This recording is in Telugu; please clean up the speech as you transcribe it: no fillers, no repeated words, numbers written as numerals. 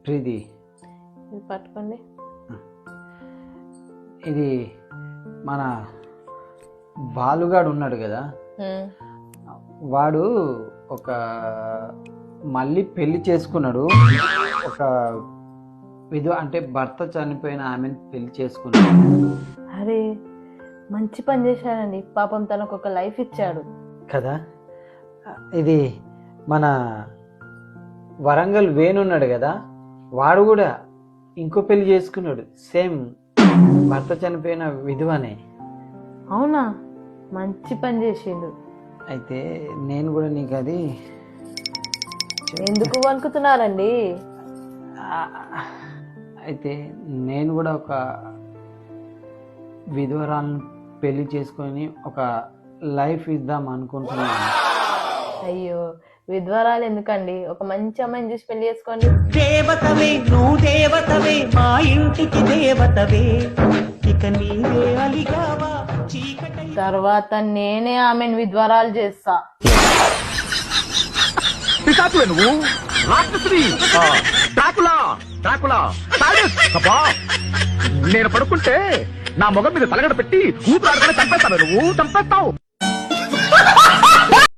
ప్రీతి ఇది పట్టుకోండి. ఇది మన బాలుగాడు ఉన్నాడు కదా, వాడు ఒక మళ్ళీ పెళ్లి చేసుకున్నాడు. ఒక అంటే భర్త చనిపోయిన ఆమెను పెళ్లి చేసుకున్నాడు. అరే మంచి పని చేశాడండి, పాపం తనకు ఒక లైఫ్ ఇచ్చాడు కదా. ఇది మన వరంగల్ వేణున్నాడు కదా, వాడు కూడా ఇంకో పెళ్లి చేసుకున్నాడు, సేమ్ భర్త చనిపోయిన విధవనే. అవునా, మంచి పని చేసిండు. అయితే నేను కూడా నీకు అది ఎందుకు వణుకుతున్నారండి? అయితే నేను కూడా ఒక విధవరాలను పెళ్లి చేసుకొని ఒక లైఫ్ ఇద్దాం అనుకుంటున్నాను. అయ్యో, విధ్వరాలు ఎందుకండి, ఒక మంచి అమ్మాయిని చూసి పెళ్లి చేసుకోండి. దేవతవే నువ్వు దేవతవే, మా ఇంటికి దేవతవే, ఇక నీవే అలిగావా చీకటి. తర్వాత నేనే ఆమెను విధ్వరాలు చేస్తా. పిశాచువే నువ్వు, రాక్షసుడి, డ్రాకులా. అబ్బా, నేను పడుకుంటే నా మొగం మీద తలగడ పెట్టి ఊపిరాడుకొని చంపేస్తావు, నువ్వు చంపేస్తావు.